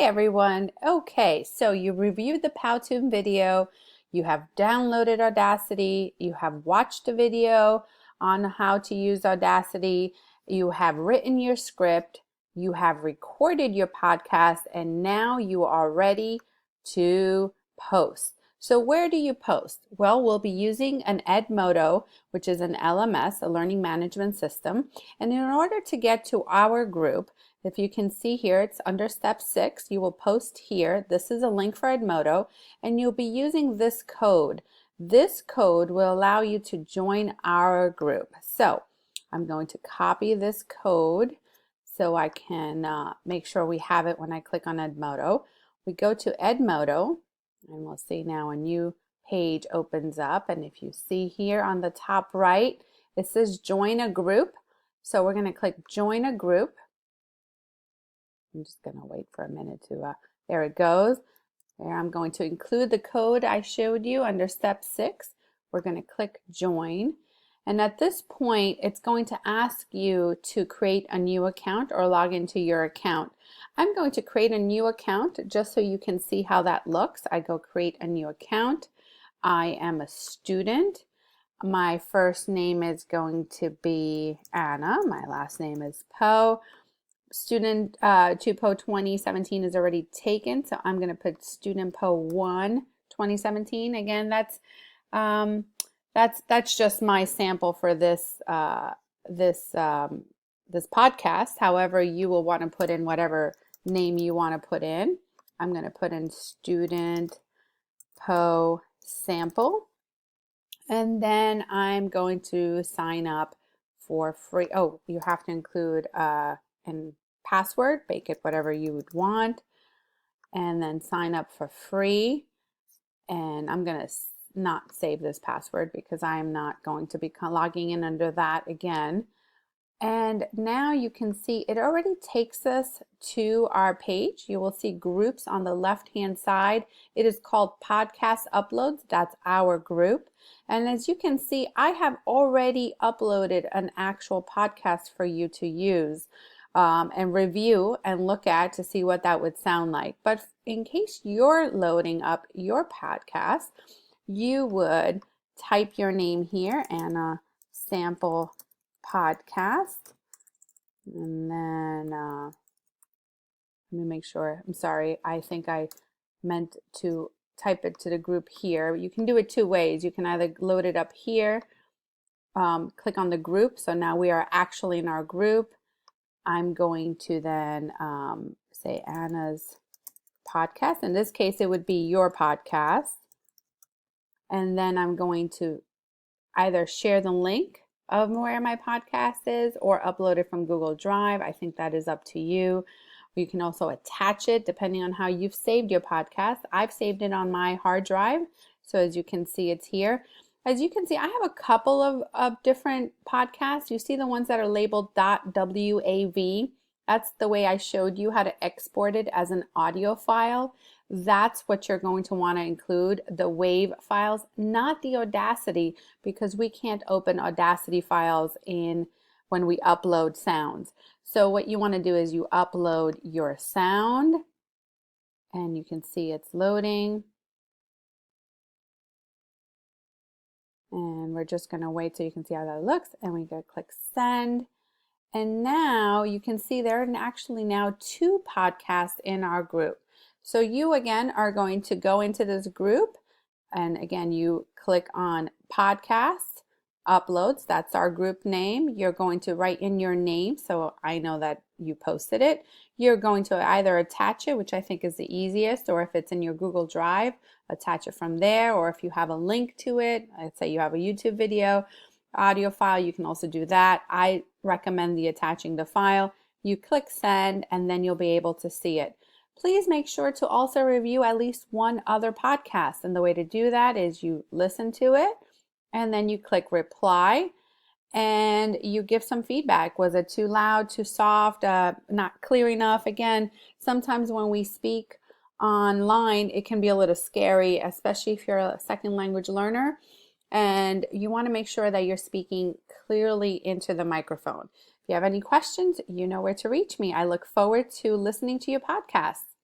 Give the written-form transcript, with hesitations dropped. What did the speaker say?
Hi everyone. Okay, so you reviewed the Powtoon video, you have downloaded Audacity, you have watched a video on how to use Audacity, you have written your script, you have recorded your podcast, and now you are ready to post. So where do you post? Well, we'll be using an Edmodo, which is an LMS, a learning management system. And in order to get to our group, if you can see here, it's under step 6. You will post here. This is a link for Edmodo, and you'll be using this code. This code will allow you to join our group. So I'm going to copy this code so I can make sure we have it when I click on Edmodo. We go to Edmodo, and we'll see now a new page opens up. And if you see here on the top right, it says join a group. So we're going to click join a group. I'm just going to wait for a minute to, there it goes. There, I'm going to include the code I showed you under step 6. We're going to click join. And at this point, it's going to ask you to create a new account or log into your account. I'm going to create a new account just so you can see how that looks. I go create a new account. I am a student. My first name is going to be Anna. My last name is Poe. Student 2PO 2017 is already taken, so I'm going to put Student PO 1 2017. Again, that's just my sample for this this podcast. However, you will want to put in whatever name you want to put in. I'm going to put in Student PO sample, and then I'm going to sign up for free. Oh, you have to include an password, make it whatever you would want, and then sign up for free. And I'm going to not save this password because I'm not going to be logging in under that again. And now you can see it already takes us to our page. You will see groups on the left hand side. It is called podcast uploads. That's our group. And as you can see, I have already uploaded an actual podcast for you to use and review and look at to see what that would sound like. But in case you're loading up your podcast, you would type your name here, Anna Sample Podcast, and then let me make sure. I'm sorry, I think I meant to type it to the group here. You can do it two ways. You can either load it up here, click on the group, so now we are actually in our group. I'm going to then say Anna's podcast. In this case, it would be your podcast. And then I'm going to either share the link of where my podcast is or upload it from Google Drive. I think that is up to you. You can also attach it depending on how you've saved your podcast. I've saved it on my hard drive. So as you can see, it's here. As you can see, I have a couple of different podcasts. You see the ones that are labeled .wav. That's the way I showed you how to export it as an audio file. That's what you're going to want to include, the WAV files, not the Audacity, because we can't open Audacity files when we upload sounds. So what you want to do is you upload your sound, and you can see it's loading. And we're just going to wait so you can see how that looks, and we go click send. And now you can see there are actually now 2 podcasts in our group. So you again are going to go into this group, and again you click on podcasts, uploads, that's our group name. You're going to write in your name so I know that you posted it. You're going to either attach it, which I think is the easiest, or if it's in your Google Drive, attach it from there, or if you have a link to it, let's say you have a YouTube video, audio file, you can also do that. I recommend attaching the file. You click send, and then you'll be able to see it. Please make sure to also review at least one other podcast. And the way to do that is you listen to it, and then you click reply, and you give some feedback. Was it too loud, too soft, not clear enough? Again, sometimes when we speak online, it can be a little scary, especially if you're a second language learner. And you want to make sure that you're speaking clearly into the microphone. If you have any questions, you know where to reach me. I look forward to listening to your podcasts.